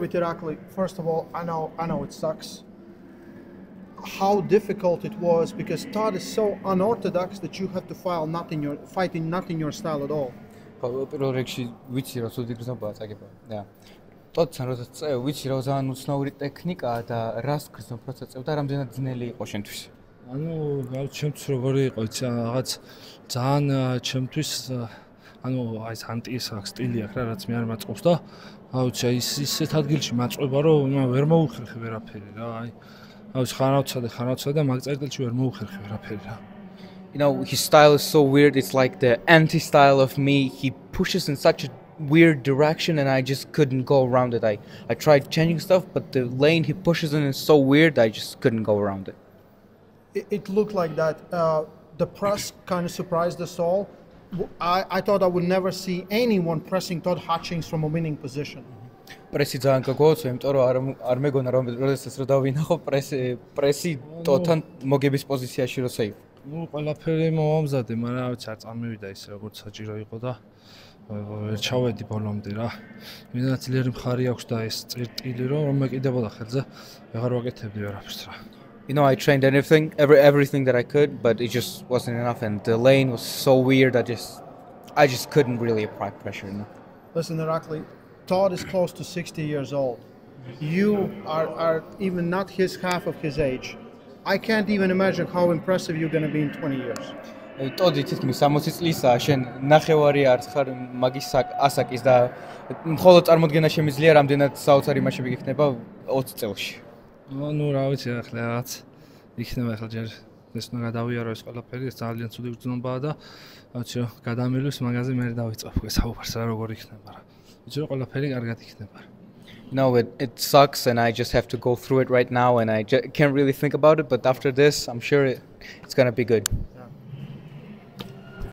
with Irakli. First of all, I know it sucks. How difficult it was because Todd is so unorthodox that you have to fight not in your style at all. პირველ რიგში ვიცი რომ სულ გრძნობაა წაგება. და ტოდთან როდესაც წევ, ვიცი რომ ძალიან უცნაური ტექნიკაა და რას გრძნობ როცა წევ და რამდენად ძნელი იყო შენთვის. ანუ ჩემთვის როგორი იყო იცი რაღაც ძალიან ჩემთვის ანუ აი ანტის აქ სტილი აქვს რა რაც მე არ მაწყობს და აუცი აი ისეთ ადგილში მაწყობა რომ ვერ მოუხერხე ვერაფერი რა აი აუცი ხანავცადე და მაგ წერტილში ვერ მოუხერხე ვერაფერი რა. You know, his style is so weird. It's like the anti-style of me. He pushes in such a weird direction and I just couldn't go around it. I tried changing stuff, but the lane he pushes in is so weird, I just couldn't go around it. It looked like that. The press kind of surprised us all. I thought I would never see anyone pressing Todd Hutchings from a winning position. პრესი ძალიან გაგოწევ, იმიტომ რომ არ მეგონა რომ როდესაც რომ დავინახო პრესი ტოდთან მოგების პოზიციაში როცა იყო. ნუ ყველაფერი მომამზადე, მაგრამ არც არ წამივიდა ის როგორც საჭირო იყო და ვერ ჩავედი ბოლომდე რა. ვინაც ძლიერი მხარი აქვს და ეს წერტილი რომ მეკიდებოდა ხელზე, ვეღარ ვაკეთებდი ვერაფერს რა. You know, I trained everything that I could, but it just wasn't enough and the lane was so weird I just couldn't really apply pressure. No? Listen, Irakli, Todd is close to 60 years old. You are even not half of his age. I can't even imagine how impressive you're going to be in 20 years. ტოდი თითქმის 60 წლისაა, შენ ნახევარი არც ხარ მაგის ასაკის და მხოლოდ წარმოდგენა შემიძლია რამდენად საოცარი მასშტაბი გექნება 20 წელში. ნუ რა ვიცი ახლა რაღაც იქნება ახლა ჯერ ეს უნდა გადავიარო ეს ყველაფერი, ეს ძალიან ცუდი გრძნობაა და აუცი რომ გადამილვის მაგაზე მე დავიწყებ საუბარს რა როგორ იქნება რა. ვიცი რომ ყველაფერი კარგად იქნება. No, it sucks and I just have to go through it right now and I can't really think about it, but after this I'm sure it's going to be good.